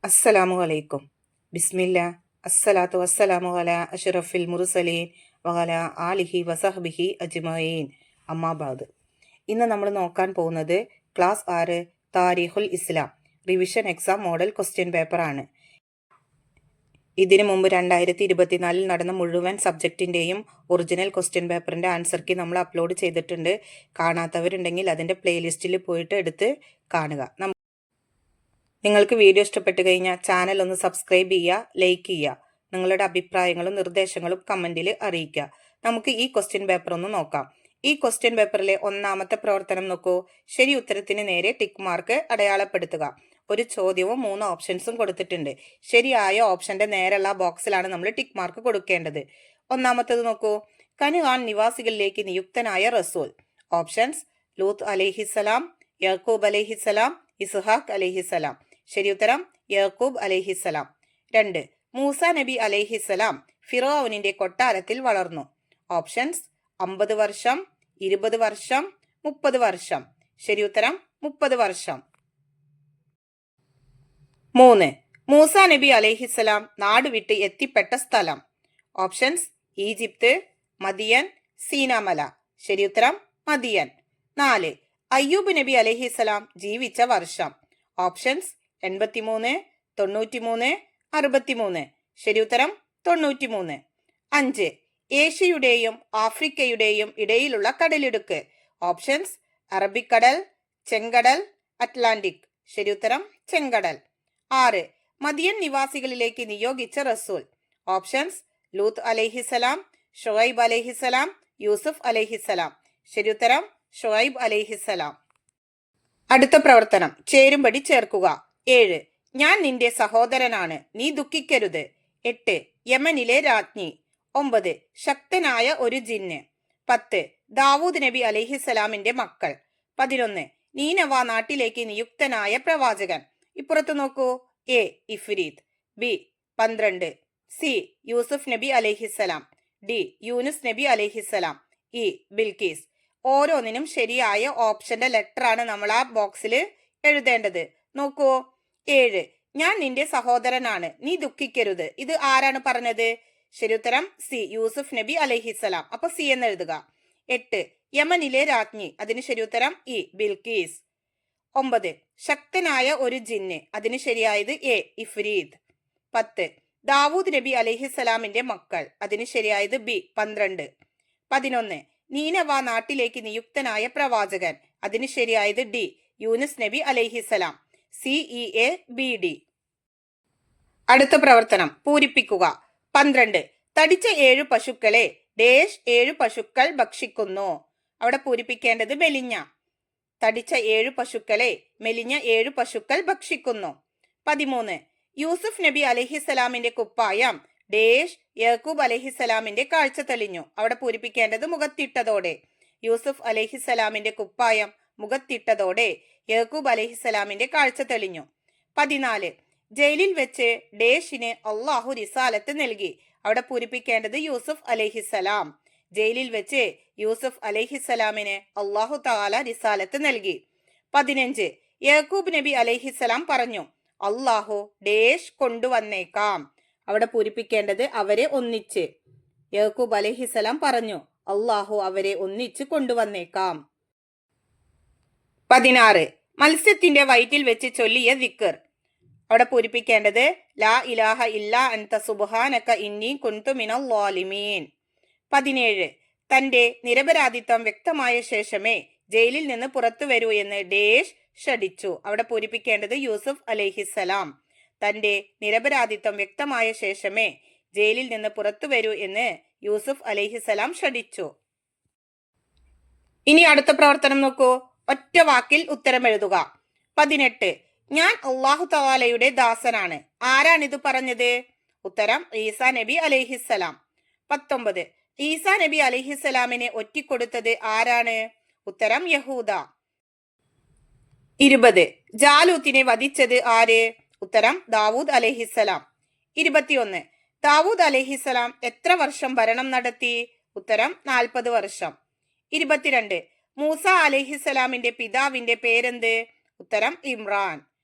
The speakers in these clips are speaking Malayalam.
അസ്സലാമു അലൈക്കും. ബിസ്മില്ല. അസ്സലാത്തു വസ്സലാമു അലാ അഷ്റഫിൽ മുർസലീൻ വഅലാ ആലിഹി വസഹ്ബിഹി അജ്മഈൻ. അമ്മാബാദ്. ഇന്ന് നമ്മൾ നോക്കാൻ പോകുന്നത് class 6 Tarikhul Islam revision exam model question paper ആണ്. ഇതിനു മുമ്പ് 2024 നടന്ന മുഴുവൻ സബ്ജക്റ്റിൻ്റെയും ഒറിജിനൽ ക്വസ്റ്റ്യൻ പേപ്പറിൻ്റെ ആൻസർ കീ നമ്മൾ അപ്ലോഡ് ചെയ്തിട്ടുണ്ട്. കാണാത്തവരുണ്ടെങ്കിൽ അതിൻ്റെ പ്ലേലിസ്റ്റിൽ പോയിട്ട് എടുത്ത് കാണുക. നിങ്ങൾക്ക് വീഡിയോ ഇഷ്ടപ്പെട്ട് കഴിഞ്ഞാൽ ചാനൽ ഒന്ന് സബ്സ്ക്രൈബ് ചെയ്യുക, ലൈക്ക് ചെയ്യുക. നിങ്ങളുടെ അഭിപ്രായങ്ങളും നിർദ്ദേശങ്ങളും കമൻറ്റിൽ അറിയിക്കുക. നമുക്ക് ഈ ക്വസ്റ്റ്യൻ പേപ്പർ ഒന്ന് നോക്കാം. ഈ ക്വസ്റ്റ്യൻ പേപ്പറിലെ ഒന്നാമത്തെ പ്രവർത്തനം നോക്കൂ. ശരി ഉത്തരത്തിന് നേരെ ടിക്ക് മാർക്ക് അടയാളപ്പെടുത്തുക. ഒരു ചോദ്യവും 3 ഓപ്ഷൻസും കൊടുത്തിട്ടുണ്ട്. ശരിയായ ഓപ്ഷന്റെ നേരെയുള്ള ബോക്സിലാണ് നമ്മൾ ടിക്ക് മാർക്ക് കൊടുക്കേണ്ടത്. ഒന്നാമത്തേത് നോക്കൂ. കനുആൻ നിവാസികളിലേക്ക് നിയുക്തനായ റസൂൽ. ഓപ്ഷൻസ്: ലൂത്ത് അലൈഹിസലാം, യാക്കൂബ് അലൈഹിസലാം, ഇസ്ഹാഖ് അലൈഹിസലാം. ശരി ഉത്തരം യാക്കൂബ് അലൈഹിസലാം. 2. മൂസ നബി അലൈഹിസലാം ഫിറോവനിന്റെ കൊട്ടാരത്തിൽ വളർന്നു. ഓപ്ഷൻസ്: 50 വർഷം, 20 വർഷം, 30 വർഷം. ശരി ഉത്തരം 30 വർഷം. 3. മൂസ നബി അലൈഹിസലാം നാടുവിട്ട് എത്തിപ്പെട്ട സ്ഥലം. ഓപ്ഷൻസ്: ഈജിപ്ത്, മദിയൻ, സീനാമല. ശരി ഉത്തരം മദിയൻ. 4. അയ്യൂബ് നബി അലൈഹിസലാം ജീവിച്ച വർഷം. ഓപ്ഷൻസ്: 83, 93, 63. ശരി ഉത്തരം 93. 5. ഏഷ്യയുടെയും ആഫ്രിക്കയുടെയും ഇടയിലുള്ള കടലിടുക്ക്. ഓപ്ഷൻസ്: അറബിക്കടൽ, ചെങ്കടൽ, അറ്റ്ലാന്റിക്. ശരി ഉത്തരം ചെങ്കടൽ. 6. മദിയൻ നിവാസികളിലേക്ക് നിയോഗിച്ച റസൂൽ. ഓപ്ഷൻസ്: ലൂത്ത് അലൈഹിസലാം, ഷുഐബ് അലൈഹിസലാം, യൂസുഫ് അലൈഹിസലാം. ശരി ഉത്തരം ഷുഐബ് അലൈഹിസലാം. അടുത്ത പ്രവർത്തനം ചേരുംപടി ചേർക്കുക. 7. ഞാൻ നിന്റെ സഹോദരനാണ്, നീ ദുഃഖിക്കരുത്. 8. യമനിലെ രാജ്ഞി. 9. ശക്തനായ ഒരു ജിന്ന്. 10. ദാവൂദ് നബി അലൈഹിസലാമിന്റെ മക്കൾ. 11. നീനവ നാട്ടിലേക്ക് നിയുക്തനായ പ്രവാചകൻ. ഇപ്പുറത്ത് നോക്കൂ. എ. ഇഫ്രീത്ത്. ബി. 12. സി. യൂസുഫ് നബി അലൈഹിസലാം. ഡി. യൂനുസ് നബി അലൈഹിസലാം. ഇ. ബിൽക്കീസ്. ഓരോന്നിനും ശരിയായ ഓപ്ഷന്റെ ലെറ്ററാണ് നമ്മൾ ആ ബോക്സിൽ എഴുതേണ്ടത്. നോക്കൂ. 7. ഞാൻ നിന്റെ സഹോദരനാണ്, നീ ദുഃഖിക്കരുത്. ഇത് ആരാണ് പറഞ്ഞത്? ശരി ഉത്തരം സി. യൂസുഫ് നബി അലൈഹിസലാം. അപ്പൊ സി എന്ന് എഴുതുക. 8. യമനിലെ രാജ്ഞി. അതിന് ശരി ഉത്തരം ഇ. ബിൽക്കീസ്. 9. ശക്തനായ ഒരു ജിന്ന്. അതിന് ശരിയായത് എ. ഇഫ്രീത്ത്. 10. ദാവൂദ് നബി അലൈഹിസലാമിന്റെ മക്കൾ. അതിന് ശരിയായത് ബി. 12. 11. നീനവ നാട്ടിലേക്ക് നിയുക്തനായ പ്രവാചകൻ. അതിന് ശരിയായത് ഡി. യൂനുസ് നബി അലൈഹിസലാം. CEABD. അടുത്ത പ്രവർത്തനം പൂരിപ്പിക്കുക. 12. തടിച്ച 7 പശുക്കളെ ഡേഷ് 7 പശുക്കൾ ഭക്ഷിക്കുന്നു. അവിടെ പൂരിപ്പിക്കേണ്ടത് മെലിഞ്ഞ. തടിച്ച 7 പശുക്കളെ മെലിഞ്ഞ 7 പശുക്കൾ ഭക്ഷിക്കുന്നു. 13. യൂസുഫ് നബി അലൈഹിസലാമിന്റെ കുപ്പായം ഡേഷ് യാക്കൂബ് അലൈഹിസലാമിന്റെ കാഴ്ച തെളിഞ്ഞു. അവിടെ പൂരിപ്പിക്കേണ്ടത് മുഖത്തിട്ടതോടെ. യൂസുഫ് അലൈഹിസലാമിന്റെ കുപ്പായം മുഖത്തിട്ടതോടെ യാക്കൂബ് അലൈഹിസലാമിന്റെ കാഴ്ച തെളിഞ്ഞു. 14. ജയിലിൽ വെച്ച് ഡേഷിന് അള്ളാഹു റിസാലത്ത് നൽകി. അവിടെ പൂരിപ്പിക്കേണ്ടത് യൂസുഫ് അലൈഹിസലാം. ജയിലിൽ വെച്ച് യൂസുഫ് അലൈഹിസലാമിന് അള്ളാഹു തആല റിസാലത്ത് നൽകി. 15. യാക്കൂബ് നബി അലൈഹിസലാം പറഞ്ഞു, അള്ളാഹു ഡേഷ് കൊണ്ടുവന്നേക്കാം. അവിടെ പൂരിപ്പിക്കേണ്ടത് അവരെ ഒന്നിച്ച്. യാക്കൂബ് അലൈഹിസലാം പറഞ്ഞു, അള്ളാഹു അവരെ ഒന്നിച്ച് കൊണ്ടുവന്നേക്കാം. 16. മത്സ്യത്തിന്റെ വയറ്റിൽ വെച്ച് ചൊല്ലിയ ദിക്ർ. അവിടെ പൂരിപ്പിക്കേണ്ടത് ലാ ഇലാഹ ഇല്ലാ അൻത സുബ്ഹാനക ഇന്നി കുൻതു മിനൽ ളാലിമീൻ. 17. തന്റെ നിരപരാധിത്വം വ്യക്തമായ ശേഷമേ ജയിലിൽ നിന്ന് പുറത്തു വരൂ എന്ന് ഡേഷ് ഷടിച്ചു. അവിടെ പൂരിപ്പിക്കേണ്ടത് യൂസുഫ് അലൈഹിസലാം. തന്റെ നിരപരാധിത്വം വ്യക്തമായ ശേഷമേ ജയിലിൽ നിന്ന് പുറത്തു വരൂ എന്ന് യൂസുഫ് അലൈഹിസലാം ഷടിച്ചു. ഇനി അടുത്ത പ്രവർത്തനം നോക്കൂ. ഒറ്റ വാക്കിൽ ഉത്തരം എഴുതുക. 18. ഞാൻ അള്ളാഹു തആലയുടെ ദാസനാണ്. ആരാണിത് പറഞ്ഞത്? ഉത്തരം ഈസാ നബി അലൈഹിസലാം. 19. ഈസാ നബി അലൈഹിസലാമിനെ ഒറ്റിക്കൊടുത്തത് ആരാണ്? ഉത്തരം യഹൂദ. 20. ജാലൂത്തിനെ വധിച്ചത് ആര്? ഉത്തരം ദാവൂദ് അലൈഹിസലാം. 21. ദാവൂദ് അലൈഹിസലാം എത്ര വർഷം ഭരണം നടത്തി? ഉത്തരം 40 വർഷം. 22. മൂസ അലൈഹിസലാമിന്റെ പിതാവിന്റെ പേരെന്ത്? ഉത്തരം ഇമ്രാൻ.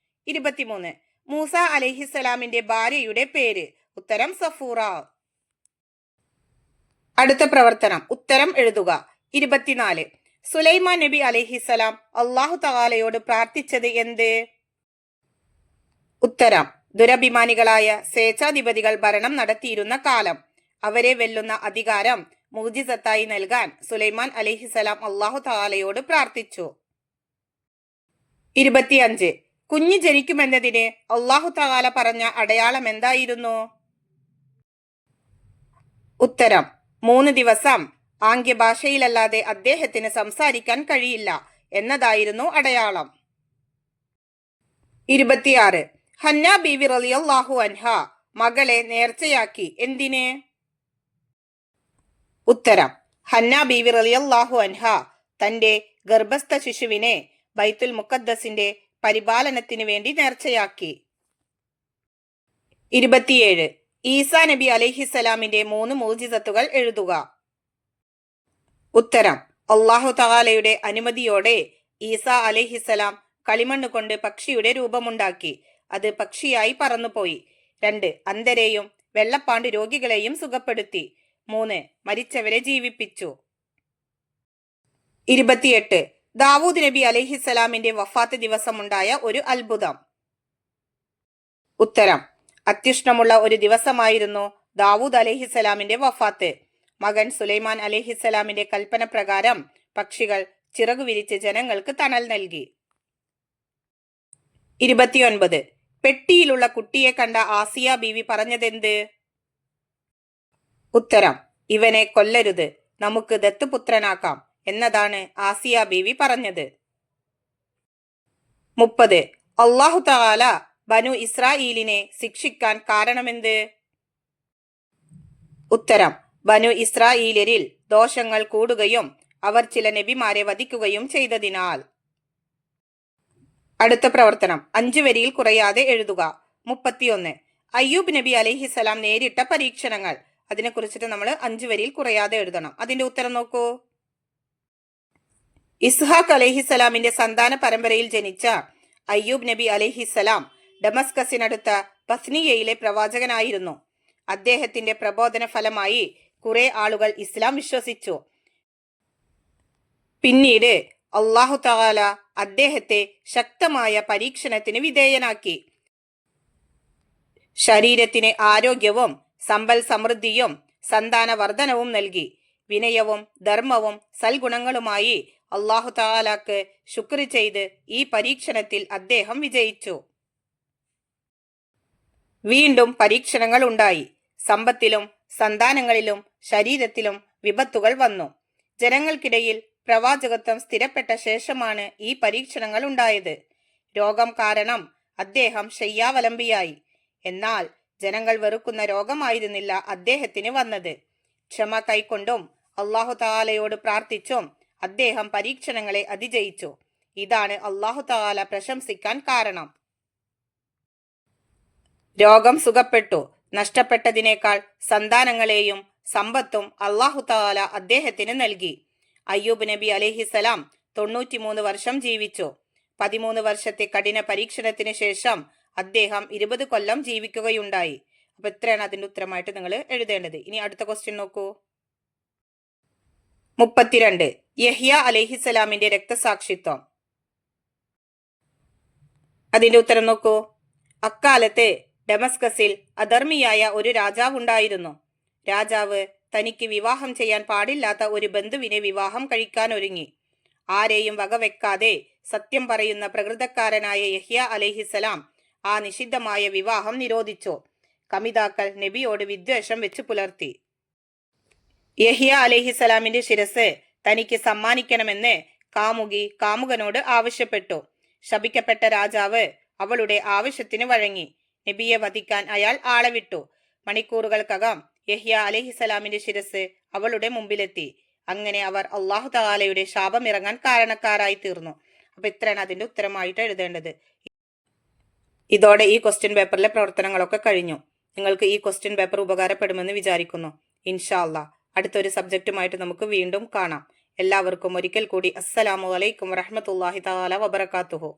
23. മൂസ അലൈഹിസ്സലാമിന്റെ ഭാര്യയുടെ പേര്? ഉത്തരം സഫൂറ. അടുത്ത പ്രവർത്തനം ഉത്തരം എഴുതുക. 24. സുലൈമാൻ നബി അലൈഹിസ്സലാം അള്ളാഹു തആലയോട് പ്രാർത്ഥിച്ചത് എന്ത്? ഉത്തരം ദുരഭിമാനികളായ സ്വേച്ഛാധിപതികൾ ഭരണം നടത്തിയിരുന്ന കാലം. അവരെ വെല്ലുന്ന അധികാരം മുഅ്ജിസത്തായി നൽകാൻ സുലൈമാൻ അലൈഹിസ്സലാം അള്ളാഹു തആലയോട് പ്രാർത്ഥിച്ചു. 25. കുഞ്ഞ് ജനിക്കുമെന്നതിന് അള്ളാഹു തആല പറഞ്ഞ അടയാളം എന്തായിരുന്നു? ഉത്തരം 3 ദിവസം ആംഗ്യഭാഷയിലല്ലാതെ അദ്ദേഹത്തിന് സംസാരിക്കാൻ കഴിയില്ല എന്നതായിരുന്നു അടയാളം. 26. ഹന്ന ബീവി റളിയല്ലാഹു അൻഹ മകളെ നേർച്ചയാക്കി എന്തിന്? ഉത്തരം ഹന്ന ബീവി റളിയല്ലാഹു അൻഹ തന്റെ ഗർഭസ്ഥ ശിശുവിനെ ബൈത്തുൽ മുഖദ്ദസിന്റെ പരിപാലനത്തിന് വേണ്ടി നേർച്ചയാക്കി. 27. ഈസാ നബി അലൈഹിസ്സലാമിന്റെ 3 മുഅ്ജിസത്തുകൾ എഴുതുക. ഉത്തരം അല്ലാഹു തആലയുടെ അനുമതിയോടെ ഈസാ അലൈഹിസ്സലാം കളിമണ്ണ് കൊണ്ട് പക്ഷിയുടെ രൂപമുണ്ടാക്കി. അത് പക്ഷിയായി പറന്നുപോയി. 2. അന്ധരെയും വെള്ളപ്പാണ്ട് രോഗികളെയും സുഖപ്പെടുത്തി. 3. മരിച്ചവരെ ജീവിപ്പിച്ചു. 28. ദാവൂദ് നബി അലൈഹിസ്സലാമിന്റെ വഫാത്ത് ദിവസമുണ്ടായ ഒരു അത്ഭുതം. ഉത്തരം അത്യുഷ്ണമുള്ള ഒരു ദിവസമായിരുന്നു ദാവൂദ് അലൈഹിസ്സലാമിന്റെ വഫാത്ത്. മകൻ സുലൈമാൻ അലൈഹിസ്സലാമിന്റെ കൽപ്പന പ്രകാരം പക്ഷികൾ ചിറകു വിരിച്ച് ജനങ്ങൾക്ക് തണൽ നൽകി. 29. പെട്ടിയിലുള്ള കുട്ടിയെ കണ്ട ആസിയ ബീവി പറഞ്ഞതെന്ത്? ഉത്തരം ഇവനെ കൊല്ലരുത്, നമുക്ക് ദത്തുപുത്രനാക്കാം എന്നതാണ് ആസിയ ബീവി പറഞ്ഞത്. 30. അല്ലാഹു തആല ബനു ഇസ്രായീലിനെ ശിക്ഷിക്കാൻ കാരണമെന്ത്? ഉത്തരം ബനു ഇസ്രായീലരിൽ ദോഷങ്ങൾ കൂടുകയും അവർ ചില നബിമാരെ വധിക്കുകയും ചെയ്തതിനാൽ. അടുത്ത പ്രവർത്തനം 5 വരിയിൽ കുറയാതെ എഴുതുക. 31. അയ്യൂബ് നബി അലൈഹിസ്സലാം നേരിട്ട പരീക്ഷണങ്ങൾ. അതിനെക്കുറിച്ചിട്ട് നമ്മൾ 5 വരിയിൽ കുറയാതെ എഴുതണം. അതിന്റെ ഉത്തരം നോക്കൂ. ഇസ്ഹാഖ് അലൈഹിസ്സലാമിന്റെ സന്താന പരമ്പരയിൽ ജനിച്ച അയ്യൂബ് നബി അലൈഹിസ്സലാം ഡമസ്കസിനടുത്ത ബസ്നിയയിലെ പ്രവാചകനായിരുന്നു. അദ്ദേഹത്തിന്റെ പ്രബോധന ഫലമായി കുറെ ആളുകൾ ഇസ്ലാം വിശ്വസിച്ചു. പിന്നീട് അല്ലാഹു തആല അദ്ദേഹത്തെ ശക്തമായ പരീക്ഷണത്തിന് വിധേയനാക്കി. ശരീരത്തിന് ആരോഗ്യവും സമ്പൽ സമൃദ്ധിയും സന്താനവർദ്ധനവും നൽകി. വിനയവും ധർമ്മവും സൽഗുണങ്ങളുമായി അല്ലാഹു തആലക്ക് ശുക്ർ ചെയ്ത് ഈ പരീക്ഷണത്തിൽ അദ്ദേഹം വിജയിച്ചു. വീണ്ടും പരീക്ഷണങ്ങൾ ഉണ്ടായി. സമ്പത്തിലും സന്താനങ്ങളിലും ശരീരത്തിലും വിപത്തുകൾ വന്നു. ജനങ്ങൾക്കിടയിൽ പ്രവാചകത്വം സ്ഥിരപ്പെട്ട ശേഷമാണ് ഈ പരീക്ഷണങ്ങൾ ഉണ്ടായത്. രോഗം കാരണം അദ്ദേഹം ശയ്യാവലംബിയായി. എന്നാൽ ജനങ്ങൾ വെറുക്കുന്ന രോഗമായിരുന്നില്ല അദ്ദേഹത്തിന് വന്നത്. ക്ഷമ കൈക്കൊണ്ടും അല്ലാഹു തആലയോട് പ്രാർത്ഥിച്ചും അദ്ദേഹം പരീക്ഷണങ്ങളെ അതിജയിച്ചു. ഇതാണ് അല്ലാഹു തആല പ്രശംസിക്കാൻ കാരണം. രോഗം സുഖപ്പെട്ടു. നഷ്ടപ്പെട്ടതിനേക്കാൾ സന്താനങ്ങളെയും സമ്പത്തും അല്ലാഹു തആല അദ്ദേഹത്തിന് നൽകി. അയ്യൂബ് നബി അലൈഹിസ്സലാം 93 വർഷം ജീവിച്ചു. 13 വർഷത്തെ കഠിന പരീക്ഷണത്തിന് ശേഷം അദ്ദേഹം 20 കൊല്ലം ജീവിക്കുകയുണ്ടായി. അപ്പൊ ഇത്രയാണ് അതിന്റെ ഉത്തരമായിട്ട് നിങ്ങൾ എഴുതേണ്ടത്. ഇനി അടുത്ത ക്വസ്റ്റ്യൻ നോക്കൂ. 32. യഹ്യ അലൈഹിസ്സലാമിന്റെ രക്തസാക്ഷിത്വം. അതിന്റെ ഉത്തരം നോക്കൂ. അക്കാലത്ത് ഡമസ്കസിൽ അധർമ്മിയായ ഒരു രാജാവുണ്ടായിരുന്നു. രാജാവ് തനിക്ക് വിവാഹം ചെയ്യാൻ പാടില്ലാത്ത ഒരു ബന്ധുവിനെ വിവാഹം കഴിക്കാൻ ഒരുങ്ങി. ആരെയും വകവെക്കാതെ സത്യം പറയുന്ന പ്രകൃതക്കാരനായ യഹ്യ അലൈഹിസ്സലാം ആ നിഷിദ്ധമായ വിവാഹം നിരോധിച്ചു. കമിതാക്കൾ നബിയോട് വിദ്വേഷം വെച്ചു പുലർത്തി. യഹ്യ അലൈഹിസ്സലാമിന്റെ ശിരസ് തനിക്ക് സമ്മാനിക്കണമെന്ന് കാമുകി കാമുകനോട് ആവശ്യപ്പെട്ടു. ശപിക്കപ്പെട്ട രാജാവ് അവളുടെ ആവശ്യത്തിന് വഴങ്ങി. നബിയെ വധിക്കാൻ അയാൾ ആളെ വിട്ടു. മണിക്കൂറുകൾക്കകം യഹ്യ അലൈഹിസ്സലാമിന്റെ ശിരസ് അവളുടെ മുമ്പിലെത്തി. അങ്ങനെ അവർ അല്ലാഹു തആലയുടെ ശാപം ഇറങ്ങാൻ കാരണക്കാരായി തീർന്നു. അപ്പൊ ഇത്രയാണ് അതിന്റെ ഉത്തരമായിട്ട് എഴുതേണ്ടത്. ഇതോടെ ഈ ക്വസ്റ്റ്യൻ പേപ്പറിലെ പ്രവർത്തനങ്ങളൊക്കെ കഴിഞ്ഞു. നിങ്ങൾക്ക് ഈ ക്വസ്റ്റ്യൻ പേപ്പർ ഉപകാരപ്പെടുമെന്ന് വിചാരിക്കുന്നു. ഇൻഷാ അല്ലാഹ് അടുത്തൊരു സബ്ജക്റ്റുമായിട്ട് നമുക്ക് വീണ്ടും കാണാം. എല്ലാവർക്കും ഒരിക്കൽ കൂടി അസ്സലാമു അലൈക്കും വറഹ്മത്തുള്ളാഹി തആല വബറകാതുഹു.